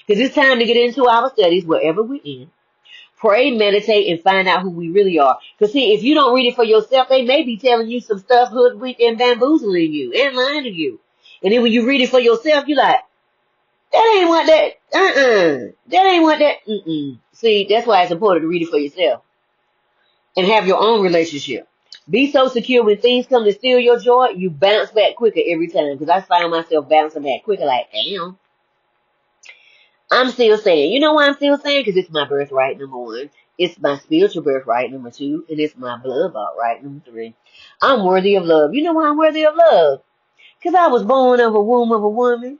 Because it's time to get into our studies wherever we're in. Pray, meditate, and find out who we really are. Because see, if you don't read it for yourself, they may be telling you some stuff hoodwink and bamboozling you and lying to you. And then when you read it for yourself, you're like, that ain't what that, that ain't what that, See, that's why it's important to read it for yourself and have your own relationship. Be so secure when things come to steal your joy, you bounce back quicker every time. Because I find myself bouncing back quicker, like, damn. I'm still saying, you know why I'm still saying? Because it's my birthright, number one. It's my spiritual birthright, number two. And it's my blood birthright, number three. I'm worthy of love. You know why I'm worthy of love? Because I was born of a womb of a woman.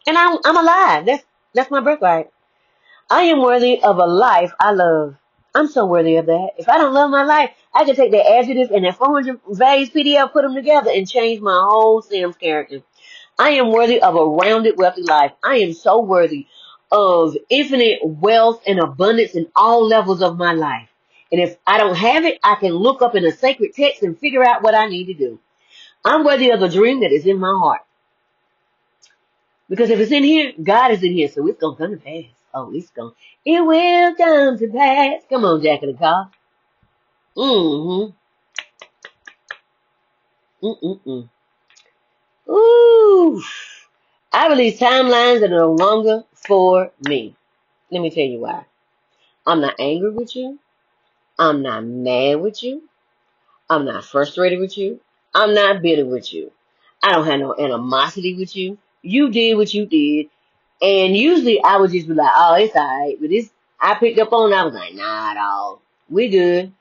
And I'm alive. That's my birthright. I am worthy of a life I love. I'm so worthy of that. If I don't love my life, I can take that adjective and that 400 values PDF, put them together, and change my whole Sam's character. I am worthy of a rounded, wealthy life. I am so worthy of infinite wealth and abundance in all levels of my life. And if I don't have it, I can look up in a sacred text and figure out what I need to do. I'm worthy of a dream that is in my heart. Because if it's in here, God is in here, so it's going to come to pass. Oh, it will come to pass. Come on, Jack in the car. Ooh. I release timelines that are no longer for me. Let me tell you why. I'm not angry with you. I'm not mad with you. I'm not frustrated with you. I'm not bitter with you. I don't have no animosity with you. You did what you did. And usually I would just be like, oh, it's alright. But this, I picked up on, I was like, nah, dog. We good.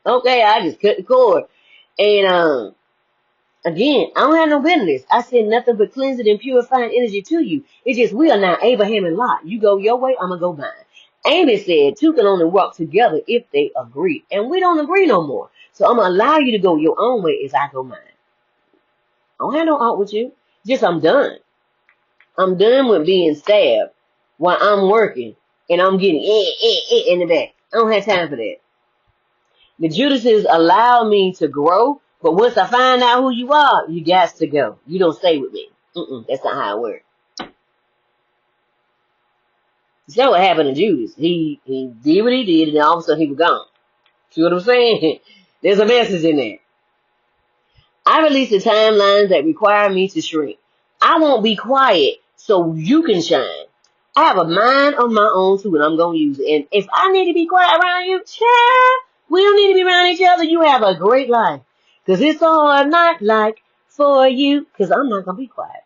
Okay, I just cut the cord. And, again, I don't have no bitterness. I said nothing but cleansing and purifying energy to you. It's just we are not Abraham and Lot. You go your way, I'm going to go mine. Amy said two can only walk together if they agree. And we don't agree no more. So I'm going to allow you to go your own way as I go mine. I don't have no art with you. Just I'm done. I'm done with being stabbed while I'm working and I'm getting in the back. I don't have time for that. The Judases allow me to grow, but once I find out who you are, you got to go. You don't stay with me. That's not how it works. So what happened to Judas? He did what he did, and then all of a sudden he was gone. See what I'm saying? There's a message in there. I release the timelines that require me to shrink. I won't be quiet so you can shine. I have a mind of my own too, and I'm going to use it. And if I need to be quiet around you, child, we don't need to be around each other. You have a great life. Because it's all not like for you. Because I'm not going to be quiet.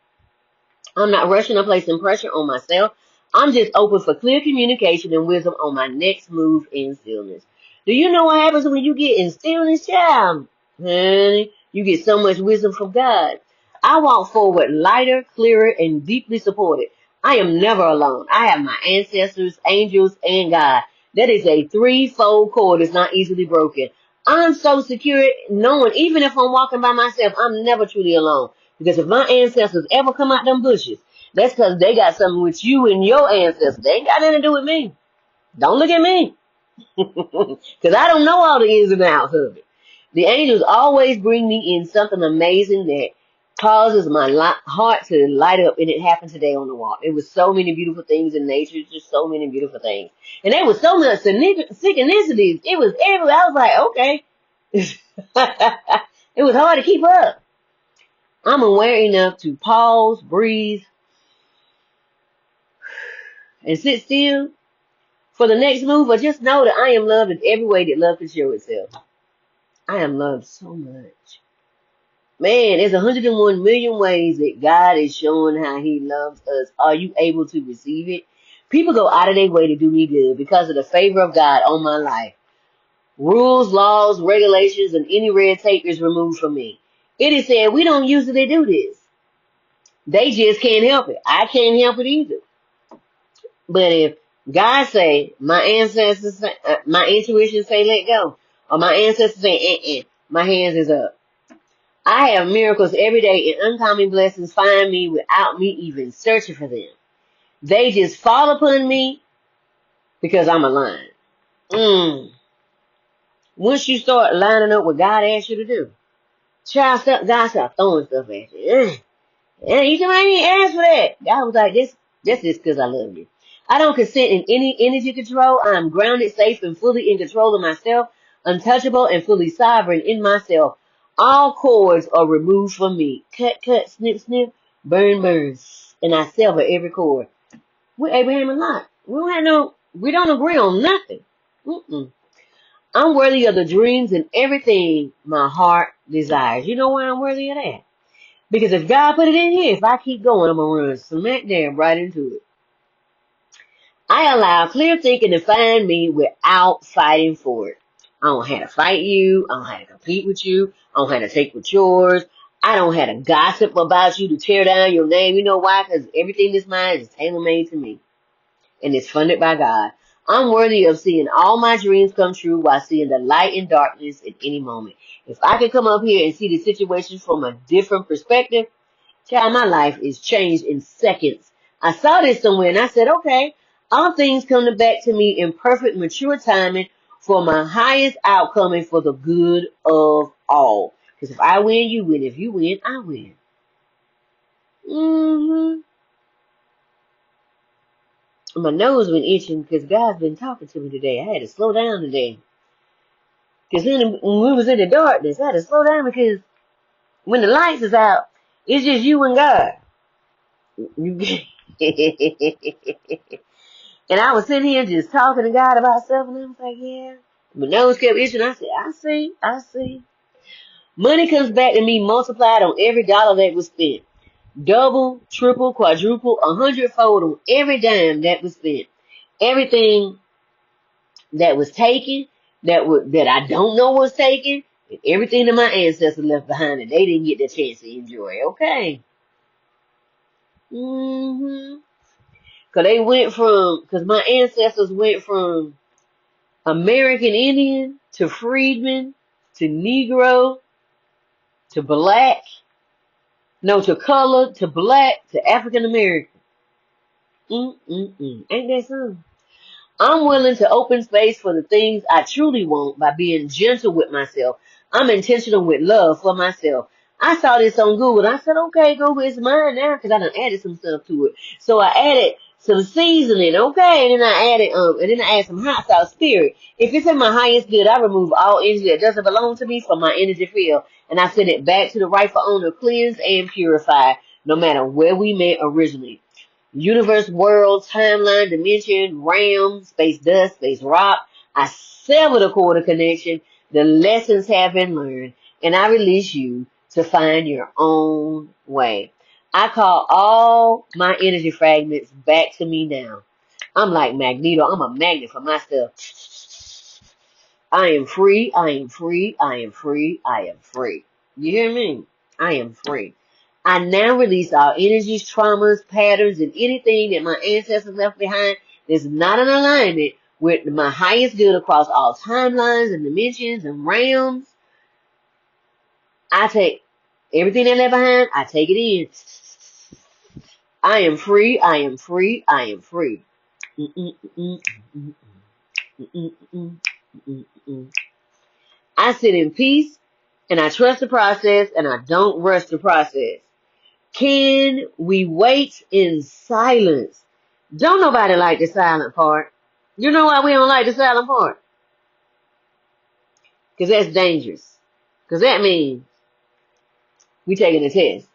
I'm not rushing or placing pressure on myself. I'm just open for clear communication and wisdom on my next move in stillness. Do you know what happens when you get in stillness, child? Honey, you get so much wisdom from God. I walk forward lighter, clearer, and deeply supported. I am never alone. I have my ancestors, angels, and God. That is a threefold cord. It's not easily broken. I'm so secure knowing even if I'm walking by myself, I'm never truly alone. Because if my ancestors ever come out them bushes, that's because they got something with you and your ancestors. They ain't got nothing to do with me. Don't look at me. Because I don't know all the ins and outs of it. The angels always bring me in something amazing that causes my heart to light up, and it happened today on the walk. It was so many beautiful things in nature, just so many beautiful things. And there was so much synchronicities. It was everywhere. I was like, okay. It was hard to keep up. I'm aware enough to pause, breathe, and sit still for the next move, or just know that I am loved in every way that love can show itself. I am loved so much. Man, there's 101 million ways that God is showing how he loves us. Are you able to receive it? People go out of their way to do me good because of the favor of God on my life. Rules, laws, regulations, and any red tape is removed from me. It is said we don't usually do this. They just can't help it. I can't help it either. But if God say, my ancestors say, my intuition say let go, or my ancestors say, my hands is up. I have miracles every day, and uncommon blessings find me without me even searching for them. They just fall upon me because I'm aligned. Once you start lining up what God asked you to do, God start throwing stuff at you. And you can ain't ask for that. God was like, this That's just because I love you. I don't consent in any energy control. I am grounded, safe, and fully in control of myself, untouchable and fully sovereign in myself. All cords are removed from me. Cut, cut, snip, snip, burn, burn. And I sever every cord. We're Abraham and Lot. We don't agree on nothing. Mm-mm. I'm worthy of the dreams and everything my heart desires. You know why I'm worthy of that? Because if God put it in here, if I keep going, I'm going to run smack dab right into it. I allow clear thinking to find me without fighting for it. I don't have to fight you. I don't have to compete with you. I don't have to take with yours. I don't have to gossip about you to tear down your name. You know why? Because everything that's mine is tailor-made to me. And it's funded by God. I'm worthy of seeing all my dreams come true while seeing the light in darkness at any moment. If I can come up here and see the situation from a different perspective, child, my life is changed in seconds. I saw this somewhere and I said, okay, all things come back to me in perfect, mature timing for my highest outcome and for the good of all. Because if I win, you win. If you win, I win. My nose been itching because God's been talking to me today. I had to slow down today. Because when we was in the darkness, I had to slow down because when the lights is out, it's just you and God. And I was sitting here just talking to God about stuff, and I was like, yeah. My nose kept itching. I said, I see. Money comes back to me multiplied on every dollar that was spent. Double, triple, quadruple, 100-fold on every dime that was spent. Everything that was taken, that I don't know was taken, and everything that my ancestors left behind and they didn't get the chance to enjoy. Okay. Cause my ancestors went from American Indian to freedman to Negro to black, no, to colored to black to African American. Ain't that something? I'm willing to open space for the things I truly want by being gentle with myself. I'm intentional with love for myself. I saw this on Google. I said, okay, Google, it's mine now because I done added some stuff to it. So I added some seasoning, okay, and then I added some hot sauce spirit. If it's in my highest good, I remove all energy that doesn't belong to me from my energy field, and I send it back to the rightful owner, cleansed and purified, no matter where we met originally. Universe, world, timeline, dimension, realm, space dust, space rock. I sever the cord of connection. The lessons have been learned, and I release you to find your own way. I call all my energy fragments back to me now. I'm like Magneto. I'm a magnet for my stuff. I am free. I am free. I am free. I am free. You hear me? I am free. I now release all energies, traumas, patterns, and anything that my ancestors left behind that's not in alignment with my highest good across all timelines and dimensions and realms. I take everything they left behind, I take it in. I am free, I am free, I am free. I sit in peace, and I trust the process, and I don't rush the process. Can we wait in silence? Don't nobody like the silent part. You know why we don't like the silent part? Because that's dangerous. Because that means we taking a test.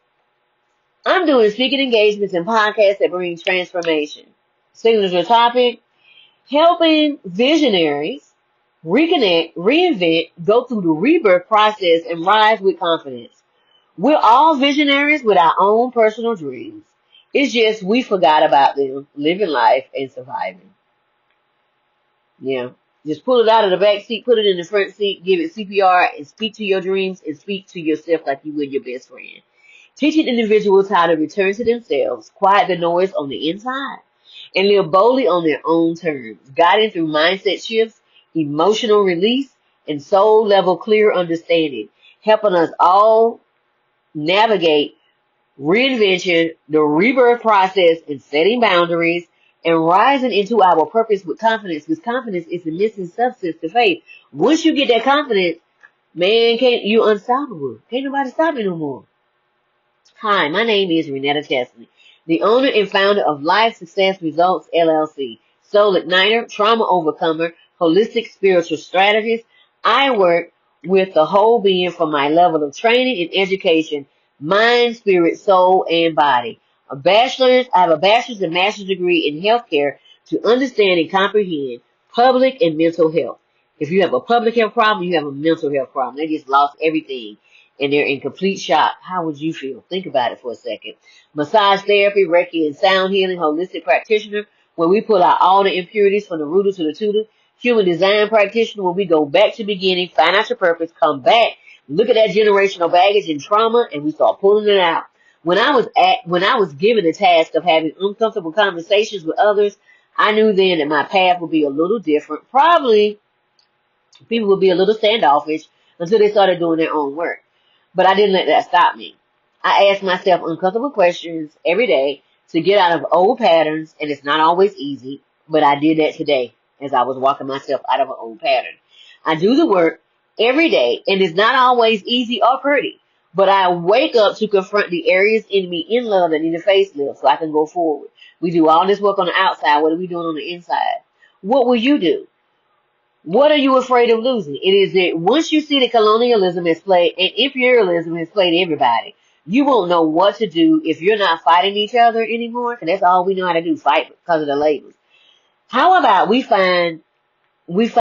I'm doing speaking engagements and podcasts that bring transformation. Signature topic, helping visionaries reconnect, reinvent, go through the rebirth process, and rise with confidence. We're all visionaries with our own personal dreams. It's just we forgot about them, living life and surviving. Yeah. Just pull it out of the back seat, put it in the front seat, give it CPR, and speak to your dreams and speak to yourself like you would your best friend. Teaching individuals how to return to themselves, quiet the noise on the inside, and live boldly on their own terms, guiding through mindset shifts, emotional release, and soul level clear understanding, helping us all navigate reinvention, the rebirth process, and setting boundaries, and rising into our purpose with confidence, because confidence is the missing substance to faith. Once you get that confidence, man, you unstoppable. Can't nobody stop you no more. Hi, my name is Renetta Cheston, the owner and founder of Life Success Results LLC, soul igniter, trauma overcomer, holistic spiritual strategist. I work with the whole being from my level of training and education, mind, spirit, soul, and body. I have a bachelor's and master's degree in healthcare to understand and comprehend public and mental health. If you have a public health problem, you have a mental health problem. They just lost everything and they're in complete shock. How would you feel? Think about it for a second. Massage therapy, Reiki and sound healing, holistic practitioner, where we pull out all the impurities from the rooter to the tutor. Human design practitioner, where we go back to the beginning, find out your purpose, come back, look at that generational baggage and trauma, and we start pulling it out. When I was given the task of having uncomfortable conversations with others, I knew then that my path would be a little different. Probably people would be a little standoffish until they started doing their own work. But I didn't let that stop me. I asked myself uncomfortable questions every day to get out of old patterns, and it's not always easy, but I did that today as I was walking myself out of an old pattern. I do the work every day, and it's not always easy or pretty, but I wake up to confront the areas in me in love that need a facelift so I can go forward. We do all this work on the outside. What are we doing on the inside? What will you do? What are you afraid of losing? It is that once you see that colonialism has played and imperialism has played everybody, you won't know what to do if you're not fighting each other anymore. And that's all we know how to do, fight because of the labels. How about we find